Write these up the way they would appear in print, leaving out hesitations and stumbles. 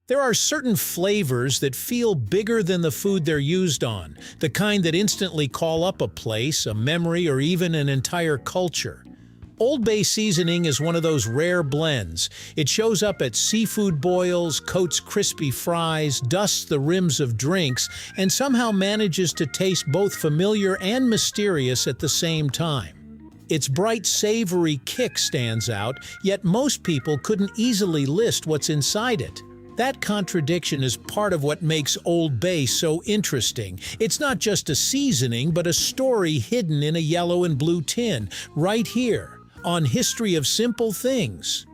There are certain flavors that feel bigger than the food they're used on, the kind that instantly call up a place, a memory, or even an entire culture. Old Bay seasoning is one of those rare blends. It shows up at seafood boils, coats crispy fries, dusts the rims of drinks, and somehow manages to taste both familiar and mysterious at the same time. Its bright, savory kick stands out, yet most people couldn't easily list what's inside it. That contradiction is part of what makes Old Bay so interesting. It's not just a seasoning, but a story hidden in a yellow and blue tin, right here, on History of Simple Things.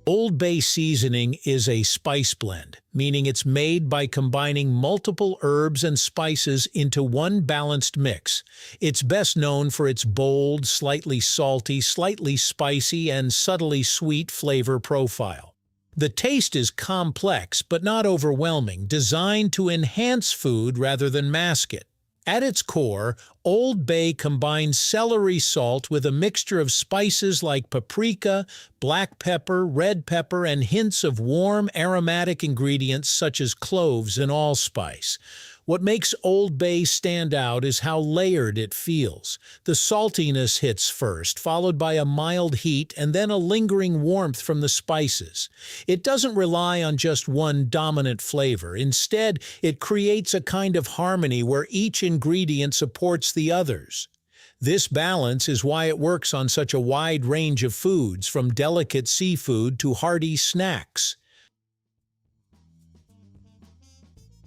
Old Bay seasoning is a spice blend, meaning it's made by combining multiple herbs and spices into one balanced mix. It's best known for its bold, slightly salty, slightly spicy, and subtly sweet flavor profile. The taste is complex but not overwhelming, designed to enhance food rather than mask it. At its core, Old Bay combines celery salt with a mixture of spices like paprika, black pepper, red pepper, and hints of warm, aromatic ingredients such as cloves and allspice. What makes Old Bay stand out is how layered it feels. The saltiness hits first, followed by a mild heat and then a lingering warmth from the spices. It doesn't rely on just one dominant flavor. Instead, it creates a kind of harmony where each ingredient supports the others. This balance is why it works on such a wide range of foods, from delicate seafood to hearty snacks.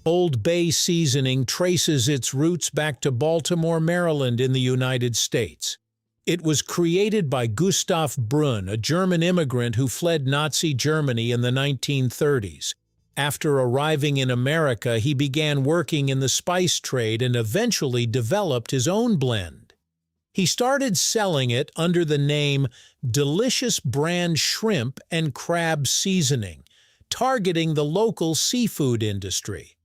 Old Bay seasoning traces its roots back to Baltimore, Maryland in the United States. It was created by Gustav Brunn, a German immigrant who fled Nazi Germany in the 1930s. After arriving in America, he began working in the spice trade and eventually developed his own blend. He started selling it under the name Delicious Brand Shrimp and Crab Seasoning, targeting the local seafood industry.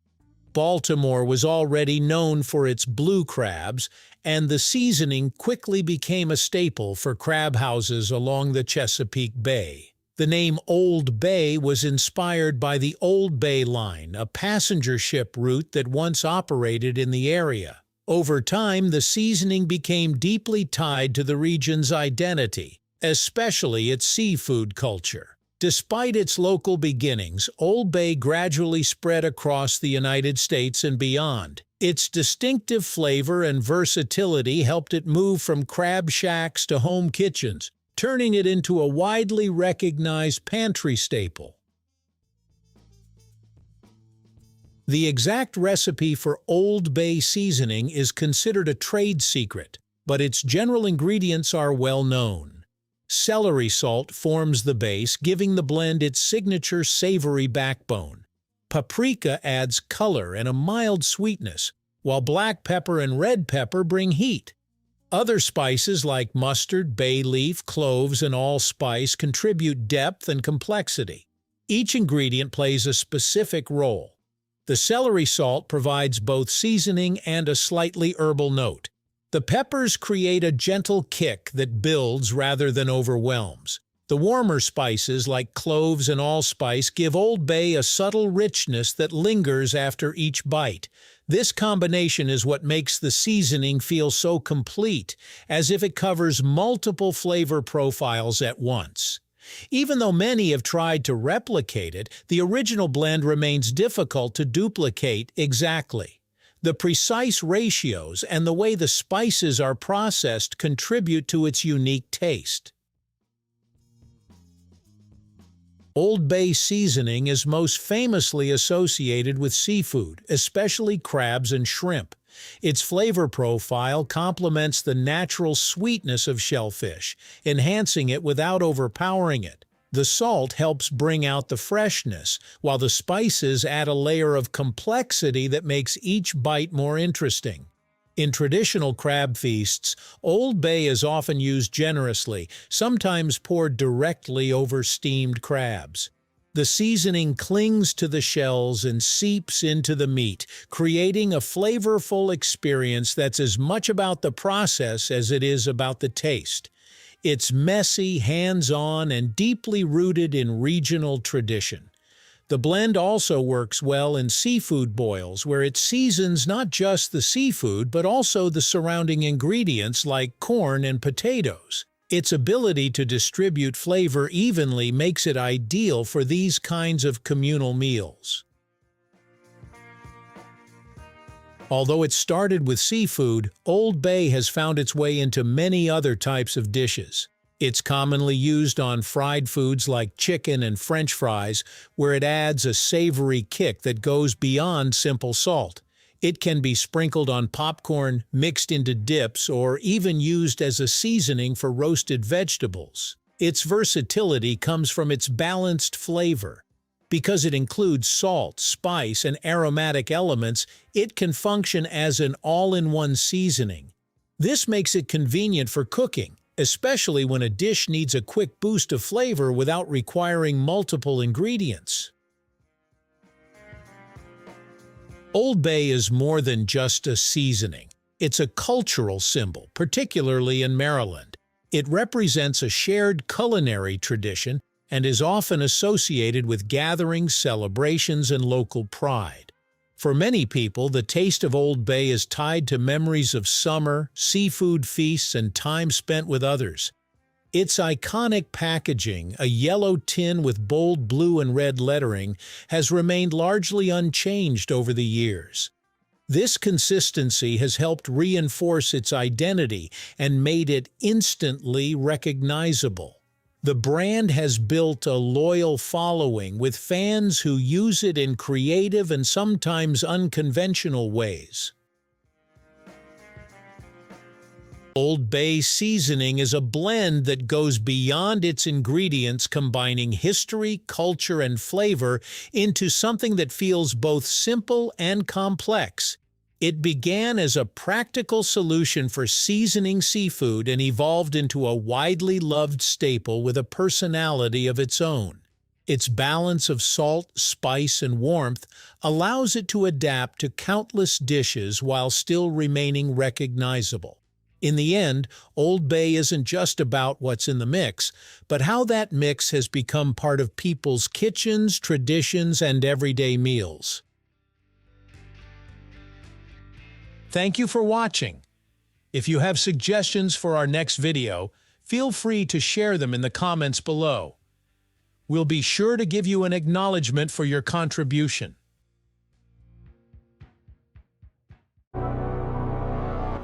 Baltimore was already known for its blue crabs, and the seasoning quickly became a staple for crab houses along the Chesapeake Bay. The name Old Bay was inspired by the Old Bay Line, a passenger ship route that once operated in the area. Over time, the seasoning became deeply tied to the region's identity, especially its seafood culture. Despite its local beginnings, Old Bay gradually spread across the United States and beyond. Its distinctive flavor and versatility helped it move from crab shacks to home kitchens, turning it into a widely recognized pantry staple. The exact recipe for Old Bay seasoning is considered a trade secret, but its general ingredients are well known. Celery salt forms the base, giving the blend its signature savory backbone. Paprika adds color and a mild sweetness, while black pepper and red pepper bring heat. Other spices like mustard, bay leaf, cloves, and allspice contribute depth and complexity. Each ingredient plays a specific role. The celery salt provides both seasoning and a slightly herbal note. The peppers create a gentle kick that builds rather than overwhelms. The warmer spices like cloves and allspice give Old Bay a subtle richness that lingers after each bite. This combination is what makes the seasoning feel so complete, as if it covers multiple flavor profiles at once. Even though many have tried to replicate it, the original blend remains difficult to duplicate exactly. The precise ratios and the way the spices are processed contribute to its unique taste. Old Bay seasoning is most famously associated with seafood, especially crabs and shrimp. Its flavor profile complements the natural sweetness of shellfish, enhancing it without overpowering it. The salt helps bring out the freshness, while the spices add a layer of complexity that makes each bite more interesting. In traditional crab feasts, Old Bay is often used generously, sometimes poured directly over steamed crabs. The seasoning clings to the shells and seeps into the meat, creating a flavorful experience that's as much about the process as it is about the taste. It's messy, hands-on, and deeply rooted in regional tradition. The blend also works well in seafood boils, where it seasons not just the seafood but also the surrounding ingredients like corn and potatoes. Its ability to distribute flavor evenly makes it ideal for these kinds of communal meals. Although it started with seafood, Old Bay has found its way into many other types of dishes. It's commonly used on fried foods like chicken and French fries, where it adds a savory kick that goes beyond simple salt. It can be sprinkled on popcorn, mixed into dips, or even used as a seasoning for roasted vegetables. Its versatility comes from its balanced flavor. Because it includes salt, spice, and aromatic elements, it can function as an all-in-one seasoning. This makes it convenient for cooking, especially when a dish needs a quick boost of flavor without requiring multiple ingredients. Old Bay is more than just a seasoning. It's a cultural symbol, particularly in Maryland. It represents a shared culinary tradition and is often associated with gatherings, celebrations, and local pride. For many people, the taste of Old Bay is tied to memories of summer, seafood feasts, and time spent with others. Its iconic packaging, a yellow tin with bold blue and red lettering, has remained largely unchanged over the years. This consistency has helped reinforce its identity and made it instantly recognizable. The brand has built a loyal following with fans who use it in creative and sometimes unconventional ways. Old Bay seasoning is a blend that goes beyond its ingredients, combining history, culture, and flavor into something that feels both simple and complex. It began as a practical solution for seasoning seafood and evolved into a widely loved staple with a personality of its own. Its balance of salt, spice, and warmth allows it to adapt to countless dishes while still remaining recognizable. In the end, Old Bay isn't just about what's in the mix, but how that mix has become part of people's kitchens, traditions, and everyday meals. Thank you for watching. If you have suggestions for our next video, feel free to share them in the comments below. We'll be sure to give you an acknowledgement for your contribution.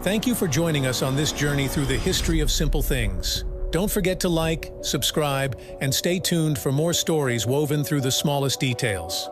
Thank you for joining us on this journey through the history of simple things. Don't forget to like, subscribe, and stay tuned for more stories woven through the smallest details.